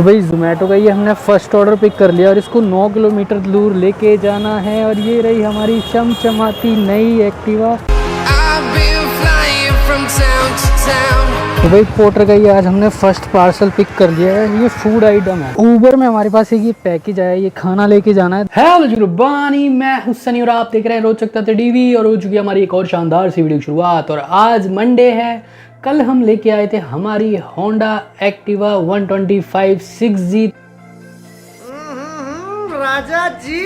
तो भाई जोमेटो का ये हमने फर्स्ट ऑर्डर पिक कर लिया और इसको 9 किलोमीटर दूर लेके जाना है। और ये रही हमारी चमचमाती नई एक्टिवा। तो भाई पोर्टर का ये आज हमने फर्स्ट पार्सल पिक कर लिया है। ये फूड आइटम है। ऊबर में हमारे पास एक ये पैकेज आया है, ये खाना लेके जाना है। हेलो जुर्बानी, मैं हुसैन और आप देख रहे हैं रोचकता टीवी। और हो चुकी है हमारी एक और शानदार सी वीडियो की शुरुआत। और आज मंडे है। कल हम लेके आए थे हमारी होंडा एक्टिवा 125 6G राजा जी।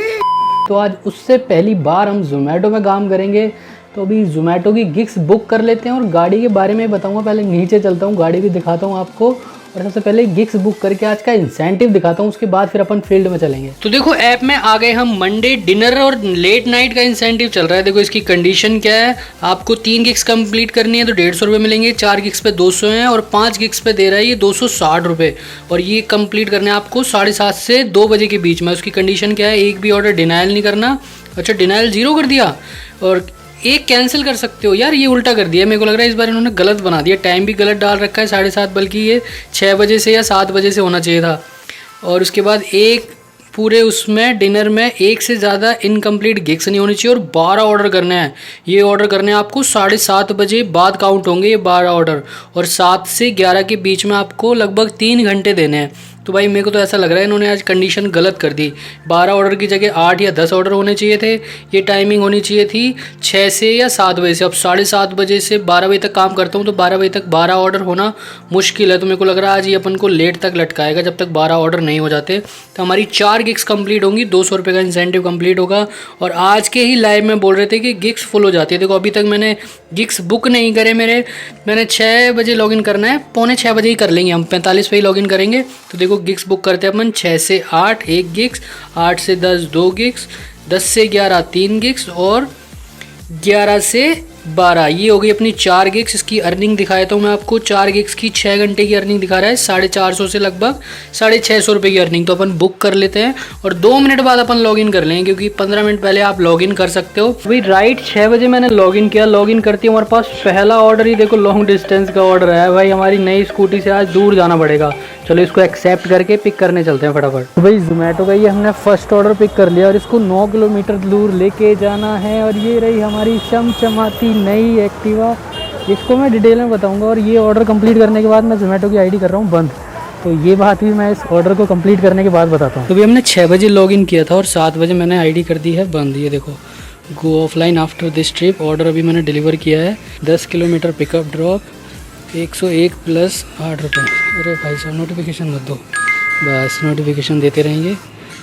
तो आज उससे पहली बार हम जोमेटो में काम करेंगे। तो अभी जोमेटो की गिग्स बुक कर लेते हैं और गाड़ी के बारे में बताऊंगा। पहले नीचे चलता हूँ, गाड़ी भी दिखाता हूँ आपको। और सबसे पहले गिग्स बुक करके आज का इंसेंटिव दिखाता हूँ, उसके बाद फिर अपन फील्ड में चलेंगे। तो देखो ऐप में आ गए हम। मंडे डिनर और लेट नाइट का इंसेंटिव चल रहा है। देखो इसकी कंडीशन क्या है। आपको 3 गिग्स कंप्लीट करनी है तो 150 रुपये मिलेंगे। 4 गिग्स पे 200 हैं और 5 गिग्स पे दे रहा है ये 260 रुपये। और ये कंप्लीट करने आपको 7:30 से 2 बजे के बीच में। उसकी कंडीशन क्या है, एक भी ऑर्डर डिनाइल नहीं करना। अच्छा, डिनाइल 0 कर दिया और एक कैंसिल कर सकते हो। यार ये उल्टा कर दिया, मेरे को लग रहा है इस बार इन्होंने गलत बना दिया। टाइम भी गलत डाल रखा है 7:30, बल्कि ये 6 बजे से या 7 बजे से होना चाहिए था। और उसके बाद एक पूरे उसमें डिनर में 1 से ज़्यादा इनकम्प्लीट गिग्स नहीं होनी चाहिए और 12 ऑर्डर करने हैं। ये ऑर्डर करने हैं आपको 7:30 बजे बाद काउंट होंगे ये 12 ऑर्डर। और 7 से 11 के बीच में आपको लगभग 3 घंटे देने हैं। तो भाई मेरे को तो ऐसा लग रहा है इन्होंने आज कंडीशन गलत कर दी। 12 ऑर्डर की जगह 8 या 10 ऑर्डर होने चाहिए थे। ये टाइमिंग होनी चाहिए थी 6 से या 7 बजे से। अब 7:30 बजे से 12 बजे तक काम करता हूँ तो 12 बजे तक 12 ऑर्डर होना मुश्किल है। तो मेरे को लग रहा है आज ये अपन को लेट तक लटकाएगा जब तक 12 ऑर्डर नहीं हो जाते। तो हमारी 4 गिग्स कंप्लीट होंगी, 200 रुपये का इंसेंटिव कंप्लीट होगा। और आज के ही लाइव में बोल रहे थे कि गिग्स फुल हो जाती है। देखो अभी तक मैंने गिग्स बुक नहीं करे मैंने 6 बजे लॉगिन करना है, 5:45 बजे ही कर लेंगे हम, 45 पे ही लॉगिन करेंगे। तो देखो गिग्स बुक करते हैं अपन 6 से 8 1 गिग्स, 8 से 10 2 गिग्स, 10 से 11 3 गिग्स और 11 से 12 ये हो गई अपनी 4 गिग्स। इसकी अर्निंग दिखाया तो मैं आपको 4 गिग्स की 6 घंटे की अर्निंग दिखा रहा है 450 से लगभग 650 रुपये की अर्निंग। तो अपन बुक कर लेते हैं और 2 मिनट बाद अपन लॉगिन कर लेंगे, क्योंकि 15 मिनट पहले आप लॉगिन कर सकते हो। अभी राइट 6 बजे मैंने लॉगिन किया। लॉगिन करती हमारे पास पहला ऑर्डर ही देखो लॉन्ग डिस्टेंस का ऑर्डर है। भाई हमारी नई स्कूटी से आज दूर जाना पड़ेगा। चलो इसको एक्सेप्ट करके पिक करने चलते हैं फटाफट। तो भाई जोमेटो का ये हमने फर्स्ट ऑर्डर पिक कर लिया और इसको 9 किलोमीटर दूर लेके जाना है। और ये रही हमारी चमचमाती नई एक्टिवा। इसको मैं डिटेल में बताऊंगा। और ये ऑर्डर कंप्लीट करने के बाद मैं जोमेटो की आईडी कर रहा हूँ बंद। तो ये बात भी मैं इस ऑर्डर को कंप्लीट करने के बाद बताता हूँ। तो भी हमने 6 बजे लॉगिन किया था और 7 बजे मैंने आईडी कर दी है बंद। ये देखो गो offline after this trip. Order अभी मैंने डिलीवर किया है 10 किलोमीटर पिकअप ड्रॉप 101 + 8 रुपये। अरे भाई साहब नोटिफिकेशन मत दो, बस नोटिफिकेशन देते रहेंगे।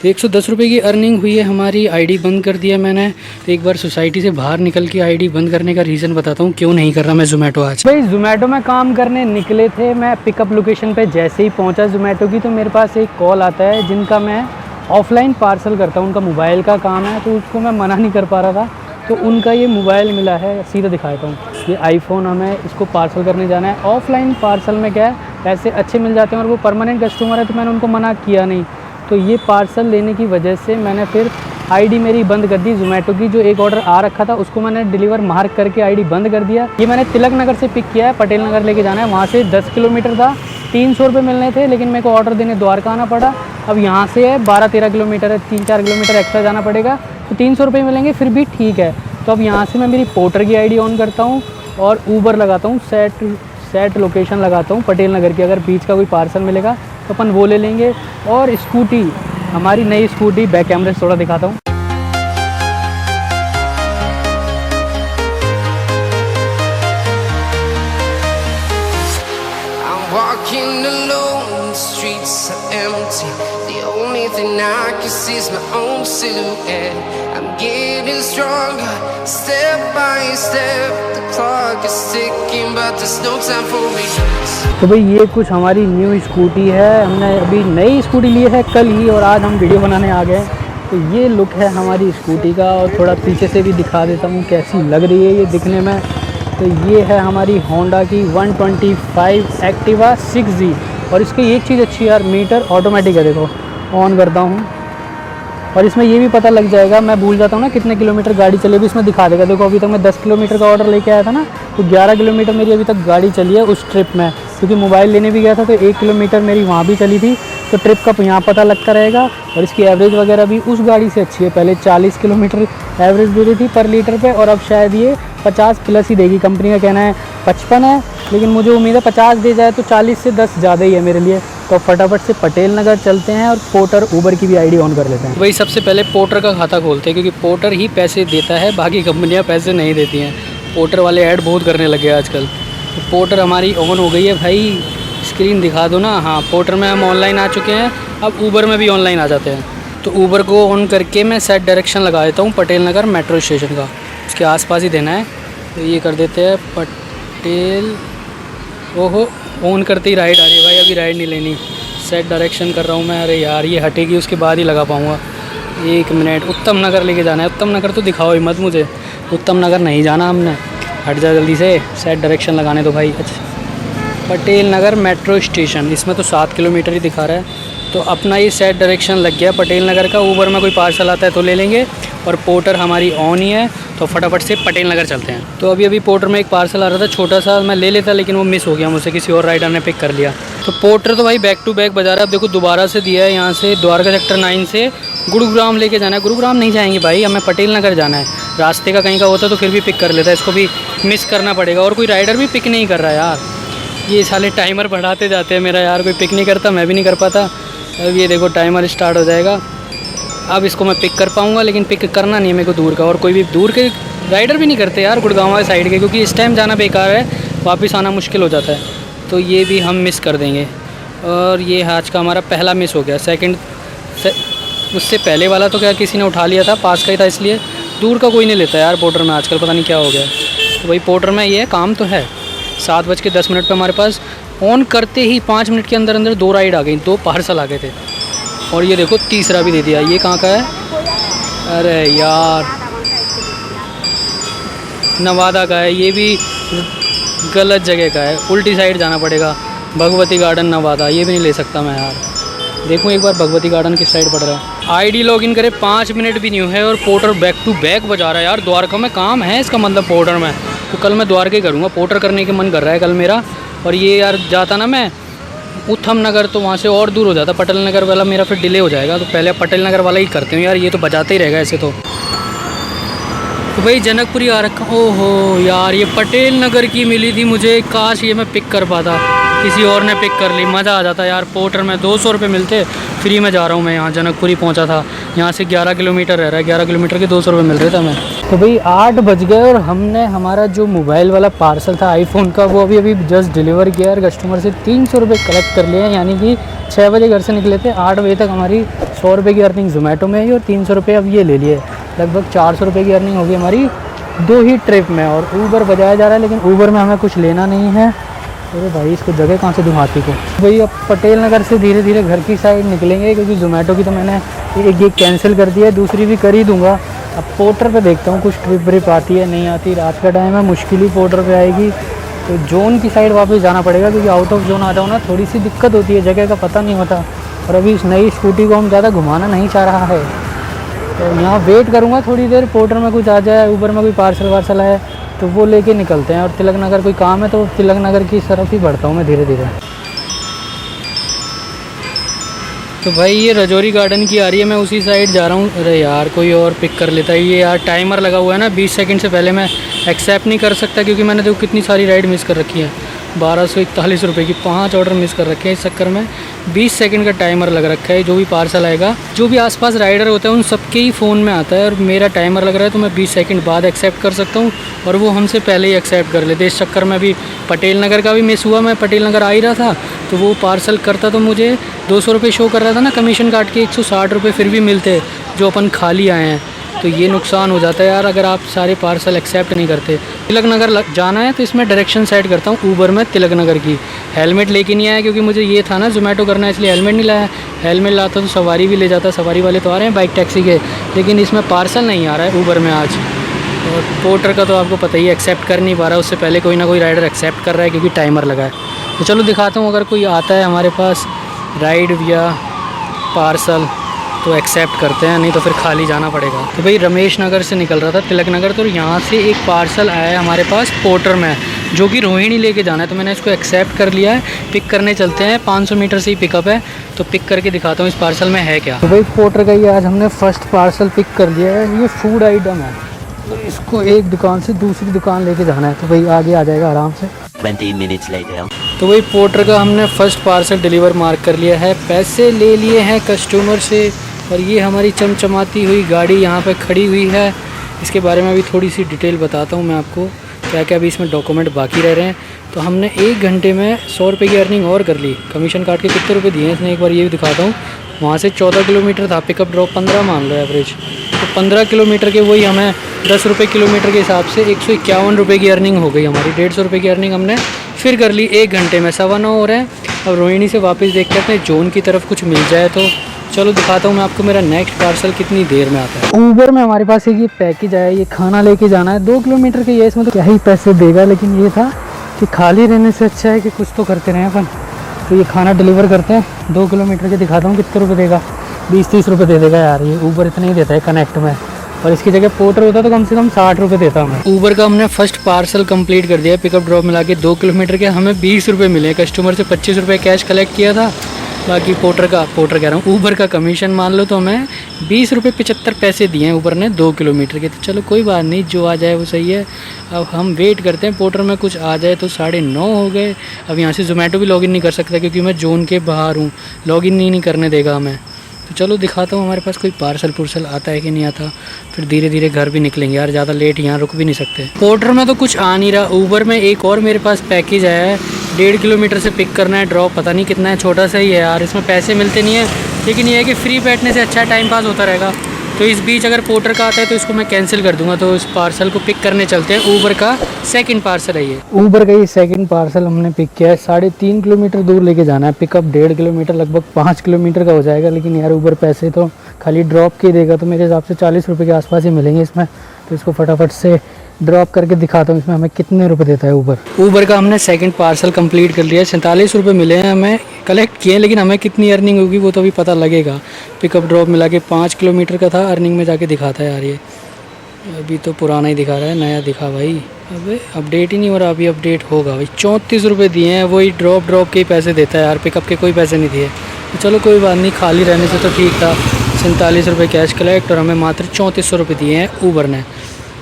तो 110 रुपये की अर्निंग हुई है हमारी। आईडी बंद कर दिया मैंने। तो एक बार सोसाइटी से बाहर निकल के आईडी बंद करने का रीज़न बताता हूँ क्यों नहीं कर रहा मैं जोमेटो आज। भाई जोमेटो में काम करने निकले थे। मैं पिकअप लोकेशन पे जैसे ही पहुँचा जोमेटो की, तो मेरे पास एक कॉल आता है जिनका मैं ऑफलाइन पार्सल करता हूँ। उनका मोबाइल का काम है तो उसको मैं मना नहीं कर पा रहा था। तो उनका ये मोबाइल मिला है, सीधा दिखाता हूँ। ये आईफोन हमें इसको पार्सल करने जाना है। ऑफलाइन पार्सल में क्या है, पैसे अच्छे मिल जाते हैं और वो परमानेंट कस्टमर है तो मैंने उनको मना किया नहीं। तो ये पार्सल लेने की वजह से मैंने फिर आईडी मेरी बंद कर दी जोमेटो की। जो एक ऑर्डर आ रखा था उसको मैंने डिलीवर मार्क करके आईडी बंद कर दिया। ये मैंने तिलक नगर से पिक किया है, पटेल नगर लेके जाना है। वहाँ से 10 किलोमीटर था, 300 रुपये मिलने थे, लेकिन मेरे को ऑर्डर देने द्वारका आना पड़ा। अब यहाँ से है 12-13 किलोमीटर है, 3-4 किलोमीटर एक्स्ट्रा जाना पड़ेगा। तो 300 रुपये मिलेंगे, फिर भी ठीक है। तो अब यहाँ से मैं मेरी पोर्टर की आईडी ऑन करता हूँ और ऊबर लगाता हूँ, सेट लोकेशन लगाता हूँ पटेल नगर की। अगर बीच का कोई पार्सल मिलेगा तो अपन वो ले लेंगे। और स्कूटी, हमारी नई स्कूटी, बैक कैमरे से थोड़ा दिखाता हूँ। Walking alone, the streets are empty. The only thing I can see is my own silhouette. I'm getting stronger, step by step. The clock is ticking, but there's no time for me. तो भाई ये कुछ हमारी new scooty है। हमने अभी नई scooty ली है कल ही और आज हम वीडियो बनाने आ गए। तो ये लुक है हमारी स्कूटी का। और थोड़ा पीछे से भी दिखा देता हूँ कैसी लग रही है ये दिखने में। तो ये है हमारी होंडा की 125 एक्टिवा 6G। और इसकी एक चीज़ अच्छी यार, मीटर ऑटोमेटिक है। देखो ऑन करता हूँ और इसमें ये भी पता लग जाएगा, मैं भूल जाता हूँ ना कितने किलोमीटर गाड़ी चले भी इसमें दिखा देगा। देखो अभी तक मैं 10 किलोमीटर का ऑर्डर लेके आया था ना, तो 11 किलोमीटर मेरी अभी तक गाड़ी चली है उस ट्रिप में, क्योंकि मोबाइल लेने भी गया था तो 1 किलोमीटर मेरी वहाँ भी चली थी। तो ट्रिप का यहाँ पता लगता रहेगा। और इसकी एवरेज वगैरह भी उस गाड़ी से अच्छी है। पहले 40 किलोमीटर एवरेज दे रही थी पर लीटर पे, और अब शायद ये 50 प्लस ही देगी। कंपनी का कहना है 55 है, लेकिन मुझे उम्मीद है 50 दे जाए तो 40 से 10 ज़्यादा ही है मेरे लिए। तो फटाफट से पटेल नगर चलते हैं और पोर्टर उबर की भी आईडी ऑन कर लेते हैं। वही सबसे पहले पोर्टर का खाता खोलते हैं, क्योंकि पोर्टर ही पैसे देता है, बाकी कंपनियाँ पैसे नहीं देती हैं। पोर्टर वाले ऐड बहुत करने लगे आजकल। तो पोर्टर हमारी ऑन हो गई है भाई, स्क्रीन दिखा दो ना। हाँ, पोर्टर में हम ऑनलाइन आ चुके हैं। अब ऊबर में भी ऑनलाइन आ जाते हैं। तो ऊबर को ऑन करके मैं सेट डायरेक्शन लगा देता हूँ पटेल नगर मेट्रो स्टेशन का, उसके आसपास ही देना है। तो ये कर देते हैं पटेल। ओहो, ऑन करते ही राइड आ रही है भाई, अभी राइड नहीं लेनी। सेट डायरेक्शन कर रहा हूँ मैं। अरे यार, ये हटेगी उसके बाद ही लगा पाऊँगा। 1 मिनट। उत्तम नगर लेके जाना है। उत्तम नगर तो दिखाओ ही मत मुझे, उत्तम नगर नहीं जाना हमने। हट जा जल्दी से, सेट डायरेक्शन लगाने दो भाई। अच्छा, पटेल नगर मेट्रो स्टेशन, इसमें तो 7 किलोमीटर ही दिखा रहा है। तो अपना ये सेट डायरेक्शन लग गया पटेल नगर का। ऊबर में कोई पार्सल आता है तो ले लेंगे, और पोर्टर हमारी ऑन ही है। तो फटाफट से पटेल नगर चलते हैं। तो अभी पोर्टर में एक पार्सल आ रहा था छोटा सा, मैं ले लेता, लेकिन वो मिस हो गया मुझसे, किसी और राइडर ने पिक कर लिया। तो पोर्टर तो भाई बैक टू बैक बजा रहा है। अब देखो दोबारा से दिया है, यहाँ से द्वारका सेक्टर 9 से गुरुग्राम लेके जाना है। गुरुग्राम नहीं जाएंगे भाई, हमें पटेल नगर जाना है। रास्ते का कहीं का होता तो फिर भी पिक कर लेता है, इसको भी मिस करना पड़ेगा। और कोई राइडर भी पिक नहीं कर रहा है यार, ये साले टाइमर बढ़ाते जाते हैं मेरा यार। कोई पिक नहीं करता, मैं भी नहीं कर पाता। अब ये देखो टाइमर स्टार्ट हो जाएगा। अब इसको मैं पिक कर पाऊँगा, लेकिन पिक करना नहीं है मेरे को दूर का। और कोई भी दूर के राइडर भी नहीं करते यार गुड़गांव वाले साइड के, क्योंकि इस टाइम जाना बेकार है, वापस आना मुश्किल हो जाता है। तो ये भी हम मिस कर देंगे। और ये आज का हमारा पहला मिस हो गया। सेकंड उससे पहले वाला तो क्या किसी ने उठा लिया था, पास का ही था, इसलिए दूर का कोई नहीं लेता यार पोर्टर में आजकल, पता नहीं क्या हो गया। तो भाई पोर्टर में ये काम तो है। 7:10 पे हमारे पास ऑन करते ही 5 मिनट के अंदर अंदर 2 राइड आ गई, 2 पार्सल आ गए थे। और ये देखो तीसरा भी दे दिया। ये कहाँ का है? अरे यार, नवादा का है। ये भी गलत जगह का है, उल्टी साइड जाना पड़ेगा। भगवती गार्डन नवादा, ये भी नहीं ले सकता मैं यार। देखूँ एक बार भगवती गार्डन किस साइड पड़ रहा है। आईडी लॉगिन करे 5 मिनट भी नहीं हुए है और पोर्टर बैक टू बैक बजा रहा है यार। द्वारका में काम है इसका मतलब पोर्टर में। तो कल मैं द्वारका ही करूँगा, पोर्टर करने के मन कर रहा है कल मेरा। और ये यार जाता ना मैं उत्तम नगर, तो वहाँ से और दूर हो जाता। पटेल नगर वाला मेरा फिर डिले हो जाएगा, तो पहले पटेल नगर वाला ही करते हूँ यार। ये तो बजाते ही रहेगा ऐसे तो भाई जनकपुरी आ रखा। ओहो यार, ये पटेल नगर की मिली थी मुझे, काश ये मैं पिक कर पाता, किसी और ने पिक कर ली, मज़ा आ जाता यार। पोर्टर में 200 रुपये मिलते, फ्री में जा रहा हूँ मैं। यहाँ जनकपुरी पहुँचा था, यहाँ से 11 किलोमीटर रह रहा है, 11 किलोमीटर के 200 रुपये मिल रहे थे मैं। तो भाई 8 बज गए और हमने हमारा जो मोबाइल वाला पार्सल था आईफोन का, वो अभी जस्ट डिलीवर किया यार। कस्टमर से 300 रुपये कलेक्ट कर लिए हैं, यानी कि 6 बजे घर से निकले थे, 8 बजे तक हमारी 100 रुपये की अर्निंग जोमेटो में ही, और 300 रुपये अब ये ले लिए। लगभग 400 रुपये की अर्निंग होगी हमारी 2 ही ट्रिप में। और ऊबर बजाया जा रहा है, लेकिन ऊबर में हमें कुछ लेना नहीं है। अरे भाई, इसको जगह कहाँ से दूँ हाथी को। भाई अब पटेल नगर से धीरे धीरे घर की साइड निकलेंगे, क्योंकि जोमेटो की तो मैंने एक कैंसिल कर दिया है, दूसरी भी कर ही दूँगा। अब पोर्टर पे देखता हूँ कुछ ट्रिप व्रिप आती है नहीं आती। रात का टाइम है, मुश्किल ही पोर्टर पे आएगी। तो जोन की साइड वापस जाना पड़ेगा, क्योंकि आउट ऑफ जोन आ जाओ ना थोड़ी सी दिक्कत होती है, जगह का पता नहीं होता। और अभी इस नई स्कूटी को हम ज़्यादा घुमाना नहीं चाह रहा है, तो यहाँ वेट करूँगा थोड़ी देर। पोर्टर में कुछ आ जाए, ऊबर में कोई पार्सल वार्सल है तो वो लेके निकलते हैं। और तिलक नगर कोई काम है तो तिलक नगर की तरफ ही बढ़ता हूँ मैं धीरे धीरे। तो भाई ये रजौरी गार्डन की आ रही है, मैं उसी साइड जा रहा हूँ। अरे यार, कोई और पिक कर लेता है। ये यार टाइमर लगा हुआ है ना, 20 सेकंड से पहले मैं एक्सेप्ट नहीं कर सकता, क्योंकि मैंने देखो कितनी सारी राइड मिस कर रखी है। 1241 रुपये की 5 ऑर्डर मिस कर रखे हैं। इस चक्कर में 20 सेकंड का टाइमर लग रखा है। जो भी पार्सल आएगा, जो भी आसपास राइडर होता है, उन सबके ही फ़ोन में आता है। और मेरा टाइमर लग रहा है, तो मैं 20 सेकंड बाद एक्सेप्ट कर सकता हूँ, और वो हमसे पहले ही एक्सेप्ट कर लेते। इस चक्कर में भी पटेल नगर का भी मिस हुआ। मैं पटेल नगर आ ही रहा था, तो वो पार्सल करता तो मुझे 200 रुपये शो कर रहा था ना, कमीशन काट के 160 रुपये फिर भी मिलते, जो अपन खाली आए हैं। तो ये नुकसान हो जाता है यार, अगर आप सारे पार्सल एक्सेप्ट नहीं करते। तिलक नगर जाना है तो इसमें डायरेक्शन सेट करता हूँ ऊबर में तिलक नगर की। हेलमेट लेके नहीं आया, क्योंकि मुझे ये था ना जोमेटो करना है, इसलिए हेलमेट नहीं लाया। हेलमेट लाता तो सवारी भी ले जाता, सवारी वाले तो आ रहे हैं बाइक टैक्सी के, लेकिन इसमें पार्सल नहीं आ रहा है ऊबर में आज। और पोर्टर का तो आपको पता ही है, एक्सेप्ट कर नहीं पा रहा, उससे पहले कोई ना कोई राइडर एक्सेप्ट कर रहा है, क्योंकि टाइमर लगा है। तो चलो दिखाता हूँ, अगर कोई आता है हमारे पास राइड या पार्सल तो एक्सेप्ट करते हैं, नहीं तो फिर खाली जाना पड़ेगा। तो भाई रमेश नगर से निकल रहा था तिलक नगर, तो यहाँ से एक पार्सल आया है हमारे पास पोर्टर में, जो कि रोहिणी लेके जाना है। तो मैंने इसको एक्सेप्ट कर लिया है, पिक करने चलते हैं। 500 मीटर से ही पिकअप है, तो पिक करके दिखाता हूँ इस पार्सल में है क्या। तो भाई पोर्टर का ही आज हमने फर्स्ट पार्सल पिक कर लिया है। ये फूड आइटम है, तो इसको एक दुकान से दूसरी दुकान लेके जाना है। तो भाई आगे आ जाएगा आराम से। 20 minutes later. तो वही पोर्टर का हमने फ़र्स्ट पार्सल डिलीवर मार्क कर लिया है, पैसे ले लिए हैं कस्टमर से। और ये हमारी चमचमाती हुई गाड़ी यहाँ पे खड़ी हुई है। इसके बारे में अभी थोड़ी सी डिटेल बताता हूँ मैं आपको, क्या क्या अभी इसमें डॉक्यूमेंट बाकी रह रहे हैं। तो हमने 1 घंटे में 100 रुपये की अर्निंग और कर ली। कमीशन काट के कितने रुपये दिए हैं इसने, एक बार ये भी दिखाता हूँ। वहाँ से 14 किलोमीटर था, पिकअप ड्रॉप 15 मान लो एवरेज। तो 15 किलोमीटर के वही हमें 10 रुपये किलोमीटर के हिसाब से 151 रुपये की अर्निंग हो गई हमारी। 150 रुपये की अर्निंग हमने फिर कर ली 1 घंटे में। 9:15 हो रहे हैं। अब रोहिणी से वापस देखते हैं अपने जोन की तरफ कुछ मिल जाए तो। चलो दिखाता हूँ मैं आपको मेरा नेक्स्ट पार्सल कितनी देर में आता है। ऊबर में हमारे पास एक ये पैकेज आया, ये खाना लेके जाना है। 2 किलोमीटर के ये, इसमें तो क्या ही पैसे देगा, लेकिन ये था कि खाली रहने से अच्छा है कि कुछ तो करते रहें अपन। तो ये खाना डिलीवर करते हैं। 2 किलोमीटर के दिखाता हूँ कितने रुपये देगा। 20-30 रुपये दे देगा यार, ये ऊबर इतना ही देता है कनेक्ट में। और इसकी जगह पोर्टर होता तो कम से कम 60 रुपये देता हमें। ऊबर का हमने फर्स्ट पार्सल कंप्लीट कर दिया, पिकअप ड्रॉप मिला के 2 किलोमीटर के हमें 20 रुपये मिले। कस्टमर से 25 रुपये कैश कलेक्ट किया था। बाकी पोर्टर कह रहा हूँ ऊबर का कमीशन मान लो तो हमें 20 रुपये 75 पैसे दिए हैं ऊबर ने 2 किलोमीटर के। तो चलो कोई बात नहीं, जो आ जाए वो सही है। अब हम वेट करते हैं पोर्टर में कुछ आ जाए। तो 9:30 हो गए। अब यहाँ से ज़ोमैटो भी लॉगिन नहीं कर सकता क्योंकि मैं जोन के बाहर हूँ, लॉगिन नहीं करने देगा हमें। तो चलो दिखाता हूँ हमारे पास कोई पार्सल पुर्सल आता है कि नहीं आता, फिर धीरे धीरे घर भी निकलेंगे यार, ज़्यादा लेट यहाँ रुक भी नहीं सकते। पोर्टर में तो कुछ आ नहीं रहा। ऊबर में एक और मेरे पास पैकेज आया है, 1.5 किलोमीटर से पिक करना है, ड्रॉप पता नहीं कितना है, छोटा सा ही है यार। इसमें पैसे मिलते नहीं है, लेकिन ये है कि फ्री बैठने से अच्छा टाइम पास होता रहेगा। तो इस बीच अगर पोर्टर का आता है तो इसको मैं कैंसिल कर दूंगा। तो इस पार्सल को पिक करने चलते हैं। ऊबर का सेकंड पार्सल है ये। ऊबर का ये सेकंड पार्सल हमने पिक किया है। 3.5 किलोमीटर दूर लेके जाना है। पिकअप 1.5 किलोमीटर, लगभग 5 किलोमीटर का हो जाएगा। लेकिन यार ऊबर पैसे तो खाली ड्रॉप के देगा, तो मेरे हिसाब से 40 रुपये के आसपास ही मिलेंगे इसमें। तो इसको फटाफट से ड्रॉप करके दिखाता हूँ इसमें हमें कितने रुपए देता है ऊबर। ऊबर का हमने सेकंड पार्सल कंप्लीट कर लिया है। 47 रुपये मिले हैं हमें, कलेक्ट किए हैं, लेकिन हमें कितनी अर्निंग होगी वो तो अभी पता लगेगा। पिकअप ड्रॉप मिला के 5 किलोमीटर का था। अर्निंग में जाके दिखाता है यार, ये अभी तो पुराना ही दिखा रहा है, नया दिखा भाई। अबे अपडेट ही नहीं हो रहा, अभी अपडेट होगा भाई। 34 रुपये दिए हैं, वही ड्रॉप के ही पैसे देता है यार, पिकअप के कोई पैसे नहीं दिए। तो चलो कोई बात नहीं, खाली रहने से तो ठीक था। 47 रुपये कैश कलेक्ट और हमें मात्र 3400 रुपये दिए हैं ऊबर ने।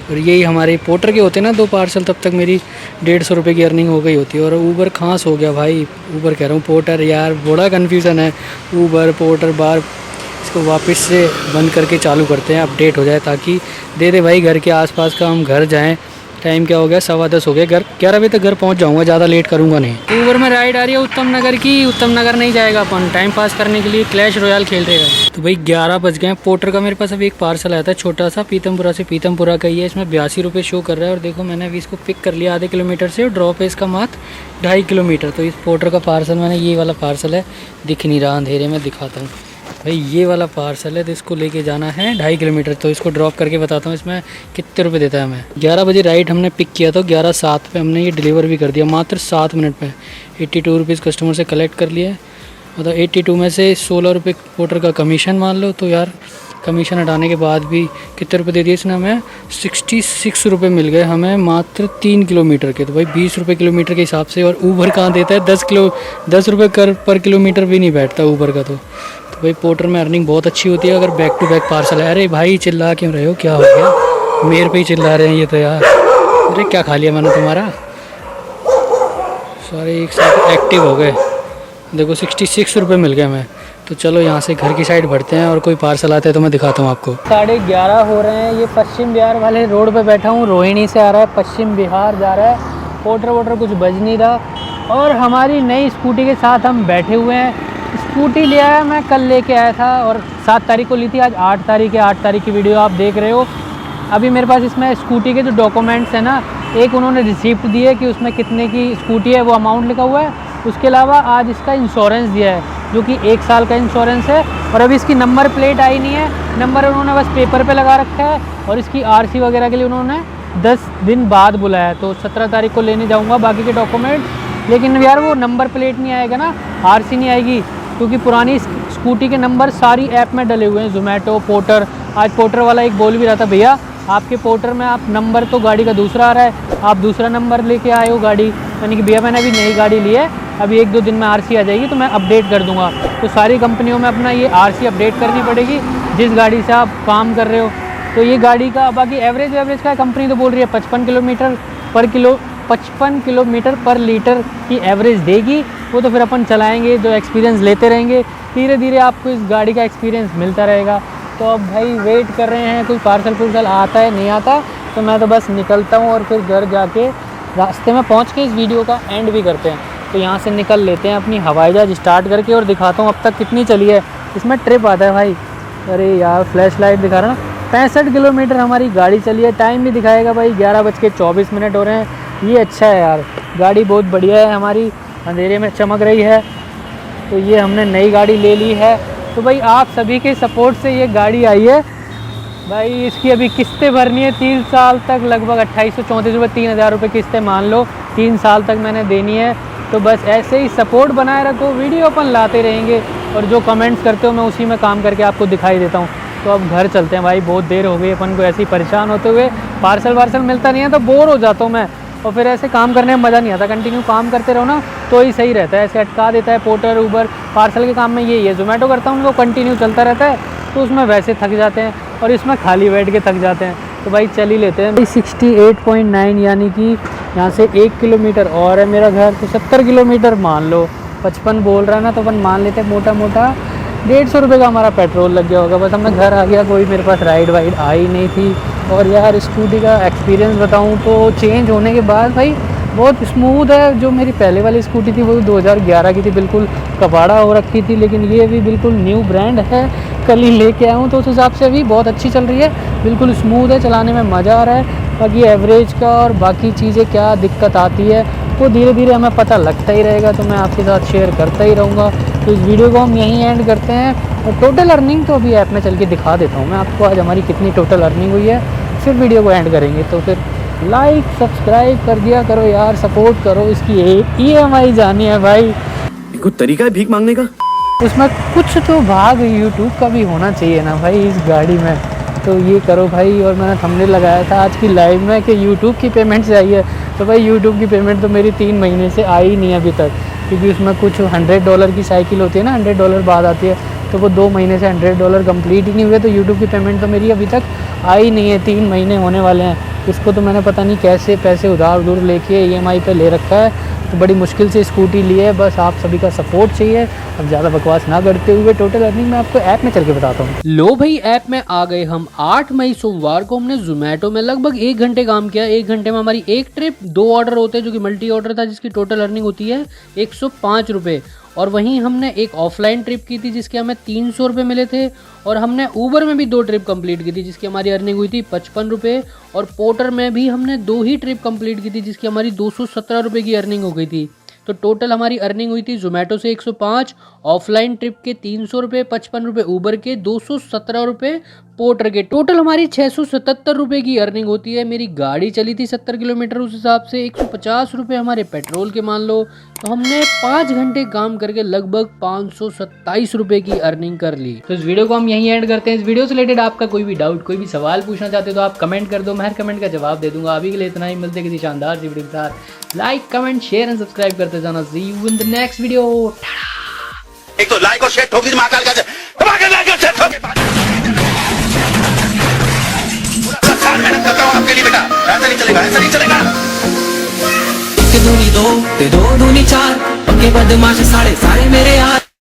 और यही हमारे पोर्टर के होते ना 2 पार्सल, तब तक मेरी 150 रुपये की अर्निंग हो गई होती है। और ऊबर खास हो गया भाई, ऊबर कह रहा हूँ पोर्टर, यार बड़ा कन्फ्यूज़न है। ऊबर पोर्टर बार, इसको वापस से बंद करके चालू करते हैं, अपडेट हो जाए ताकि दे दे भाई घर के आसपास का, हम घर जाएं। टाइम क्या हो गया, 10:15 हो गया, घर 11 बजे तक घर पहुंच जाऊंगा, ज़्यादा लेट करूंगा नहीं। ऊबर में राइड आ रही है उत्तम नगर की। उत्तम नगर नहीं जाएगा अपन, टाइम पास करने के लिए क्लैश रॉयल खेल रहे हैं। तो भाई 11 बज गए हैं। पोर्टर का मेरे पास अभी एक पार्सल आया था छोटा सा, पीतमपुरा से। पीतमपुरा का ही है, इसमें 82 रुपये शो कर रहा है। और देखो मैंने अभी इसको पिक कर लिया आधे किलोमीटर से, और ड्रॉप है इसका मात्र 2.5 किलोमीटर। तो इस पोर्टर का पार्सल मैंने, ये वाला पार्सल है, दिख नहीं रहा अंधेरे में, दिखाता हूँ भाई, ये वाला पार्सल है। तो इसको लेके जाना है 2.5 किलोमीटर। तो इसको ड्रॉप करके बताता हूँ इसमें कितने रुपए देता है हमें। 11 बजे राइट हमने पिक किया था, 11:07 पे हमने ये डिलीवर भी कर दिया, मात्र 7 मिनट में। 82 रुपीज़ कस्टमर से कलेक्ट कर लिए। मतलब 82 में से 16 रुपये पोर्टर का कमीशन मान लो। तो यार कमीशन हटाने के बाद भी कितने रुपए दे दिए इसने हमें, 66 रुपये मिल गए हमें मात्र 3 किलोमीटर के। तो भाई 20 रुपये किलोमीटर के हिसाब से। और ऊबर कहाँ देता है 10 रुपये पर किलोमीटर भी नहीं बैठता ऊबर का। तो भाई पोर्टर में अर्निंग बहुत अच्छी होती है अगर बैक टू बैक पार्सल है। अरे भाई चिल्ला क्यों रहे हो, क्या हो गया, मेरे पे ही चिल्ला रहे हैं ये तो यार। अरे क्या खा लिया मैंने तुम्हारा, सारे एक साथ एक्टिव हो गए। देखो 66 रुपये मिल गए हमें। तो चलो यहाँ से घर की साइड बढ़ते हैं, और कोई पार्सल आता है तो मैं दिखाता हूँ आपको। 11:30 हो रहे हैं। ये पश्चिम बिहार वाले रोड पे बैठा हूँ, रोहिणी से आ रहा है, पश्चिम बिहार जा रहा है। पोर्टर वोटर कुछ बज नहीं रहा। और हमारी नई स्कूटी के साथ हम बैठे हुए हैं। स्कूटी लिया है, मैं कल लेके आया था और 7 तारीख को ली थी, आज 8 तारीख है। 8 तारीख की वीडियो आप देख रहे हो। अभी मेरे पास इसमें स्कूटी के जो डॉक्यूमेंट्स हैं ना, एक उन्होंने रिसिप्ट दी है कि उसमें कितने की स्कूटी है, वो अमाउंट लिखा हुआ है। उसके अलावा आज इसका इंश्योरेंस दिया है, जो कि 1 साल का इंश्योरेंस है। और अभी इसकी नंबर प्लेट आई नहीं है, नंबर उन्होंने बस पेपर पे लगा रखा है। और इसकी आरसी वगैरह के लिए उन्होंने 10 दिन बाद बुलाया, तो 17 तारीख को लेने जाऊँगा बाकी के डॉक्यूमेंट। लेकिन यार वो नंबर प्लेट नहीं आएगा ना, आरसी नहीं आएगी, क्योंकि पुरानी स्कूटी के नंबर सारी ऐप में डले हुए हैं, जोमेटो, पोर्टर। आज पोर्टर वाला एक बोल भी रहा था, भैया आपके पोर्टर में आप नंबर तो गाड़ी का दूसरा आ रहा है, आप दूसरा नंबर लेके आए हो गाड़ी। यानी कि भैया मैंने अभी नई गाड़ी ली है, अभी 1-2 दिन में आरसी आ जाएगी तो मैं अपडेट कर दूंगा। तो सारी कंपनियों में अपना ये आरसी अपडेट करनी पड़ेगी जिस गाड़ी से आप काम कर रहे हो। तो ये गाड़ी का बाकी एवरेज का कंपनी तो बोल रही है 55 किलोमीटर पर लीटर की एवरेज देगी। वो तो फिर अपन चलाएंगे, जो एक्सपीरियंस लेते रहेंगे, धीरे धीरे आपको इस गाड़ी का एक्सपीरियंस मिलता रहेगा। तो अब भाई वेट कर रहे हैं, कोई पार्सल आता है नहीं आता, तो मैं तो बस निकलता हूँ और फिर घर जाके रास्ते में पहुँच के इस वीडियो का एंड भी करते हैं। तो यहाँ से निकल लेते हैं अपनी हवाई जहाज स्टार्ट करके और दिखाता हूँ अब तक कितनी चली है। इसमें ट्रिप आता है भाई, अरे यार फ्लैश लाइट दिखा रहा ना, 65 किलोमीटर हमारी गाड़ी चली है। टाइम भी दिखाएगा भाई 11:24 हो रहे हैं। ये अच्छा है यार, गाड़ी बहुत बढ़िया है हमारी, अंधेरे में चमक रही है। तो ये हमने नई गाड़ी ले ली है। तो भाई आप सभी के सपोर्ट से ये गाड़ी आई है भाई। इसकी अभी किस्तें भरनी है 3 साल तक, लगभग 2834 रुपये, 3000 रुपये किस्तें मान लो 3 साल तक मैंने देनी है। तो बस ऐसे ही सपोर्ट बनाए रखो, वीडियो अपन लाते रहेंगे और जो कमेंट्स करते हो मैं उसी में काम करके आपको दिखाई देता हूँ। तो अब घर चलते हैं भाई, बहुत देर हो गई अपन को ऐसे ही परेशान होते हुए। पार्सल वार्सल मिलता नहीं है तो बोर हो जाता हूँ मैं, और फिर ऐसे काम करने में मज़ा नहीं आता। कंटिन्यू काम करते रहो ना तो ही सही रहता है। ऐसे अटका देता है पोर्टर, ऊबर, पार्सल के काम में यही है। जोमेटो करता हूँ वो कंटिन्यू चलता रहता है तो उसमें वैसे थक जाते हैं और इसमें खाली बैठ के थक जाते हैं। तो भाई चल ही लेते हैं। 68.9 यानी कि यहाँ से 1 किलोमीटर और है मेरा घर, तो 70 किलोमीटर मान लो। 55 बोल रहा है ना, तो अपन मान लेते हैं मोटा मोटा 150 रुपये का हमारा पेट्रोल लग गया होगा। बस अब मैं घर आ गया, कोई मेरे पास राइड वाइड आई नहीं थी। और यार स्कूटी का एक्सपीरियंस बताऊँ तो चेंज होने के बाद भाई बहुत स्मूथ है। जो मेरी पहले वाली स्कूटी थी वो 2011 की थी, बिल्कुल कबाड़ा हो रखी थी, लेकिन ये भी बिल्कुल न्यू ब्रांड है, कल ही लेके आया हूँ। तो उस हिसाब से अभी बहुत अच्छी चल रही है, बिल्कुल स्मूथ है, चलाने में मज़ा आ रहा है। बाकी एवरेज का और बाकी चीज़ें क्या दिक्कत आती है वो धीरे धीरे हमें पता लगता ही रहेगा, तो मैं आपके साथ शेयर करता ही रहूँगा। तो इस वीडियो को हम यहीं एंड करते हैं। और टोटल अर्निंग तो अभी ऐप में चल के दिखा देता हूँ मैं आपको, आज हमारी कितनी टोटल अर्निंग हुई है, फिर वीडियो को एंड करेंगे। तो फिर लाइक सब्सक्राइब कर दिया करो यार, सपोर्ट करो। इसकी EMI जानी है भाई, कुछ तरीका है भीख मांगने का, उसमें कुछ तो भाग यूट्यूब का भी होना चाहिए ना भाई इस गाड़ी में। तो ये करो भाई। और मैंने थंबनेल लगाया था आज की लाइव में कि यूट्यूब की पेमेंट चाहिए, तो भाई यूट्यूब की पेमेंट तो मेरी 3 महीने से आई नहीं है अभी तक, क्योंकि उसमें कुछ $100 की साइकिल होती है ना, $100 बाद आती है, तो वो 2 महीने से $100 कंप्लीट ही नहीं हुए। तो यूट्यूब की पेमेंट तो मेरी अभी तक आई नहीं है, 3 महीने होने वाले हैं। इसको तो मैंने पता नहीं कैसे पैसे उधार लेके EMI पे ले रखा है, तो बड़ी मुश्किल से स्कूटी ली है। बस आप सभी का सपोर्ट चाहिए। अब ज़्यादा बकवास ना करते हुए टोटल अर्निंग मैं आपको ऐप में चल के बताता हूँ। लो भाई ऐप में आ गए हम। 8 मई सोमवार को हमने जोमेटो में लगभग 1 घंटे काम किया। 1 घंटे में हमारी 1 ट्रिप, 2 ऑर्डर होते हैं जो कि मल्टी ऑर्डर था, जिसकी टोटल अर्निंग होती है 105 रुपये। और वहीं हमने एक ऑफलाइन ट्रिप की थी जिसके हमें 300 रुपये मिले थे। और हमने ऊबर में भी 2 ट्रिप कंप्लीट की थी जिसकी हमारी अर्निंग हुई थी 55 रुपये। और पोर्टर में भी हमने 2 ही ट्रिप कंप्लीट की थी जिसकी हमारी 217 रुपये की अर्निंग हो गई थी। तो टोटल हमारी अर्निंग हुई थी जोमेटो से 105, ऑफलाइन ट्रिप के 300 रुपये, 55 रुपये ऊबर के, 217 रुपये पोर्टर के। टोटल हमारी 677 रुपये की अर्निंग होती है। मेरी गाड़ी चली थी 70 किलोमीटर, उस हिसाब से 150 रुपये हमारे पेट्रोल के मान लो। तो हमने 5 घंटे काम करके लगभग 527 रुपये की अर्निंग कर ली। तो इस वीडियो को हम यहीं एंड करते हैं। इस वीडियो से रिलेटेड आपका कोई भी डाउट, कोई भी सवाल पूछना चाहते हो तो आप कमेंट कर दो, मैं हर कमेंट का जवाब दे दूंगा। अभी के लिए इतना ही, मिलते किसी शानदार सी वीडियो के साथ। Like comment share and subscribe करते जाना। See you in the next video. एक तो लाइक और शेयर ठोकी महाकाल का लाइक और शेयर ठोके। पूरा मेहनत करता हूँ आपके लिए बेटा, ऐसा नहीं चलेगा, ऐसा नहीं चलेगा। 1 दूनी 2 ते 2 दूनी 4, पक्के बदमाश सारे मेरे यार।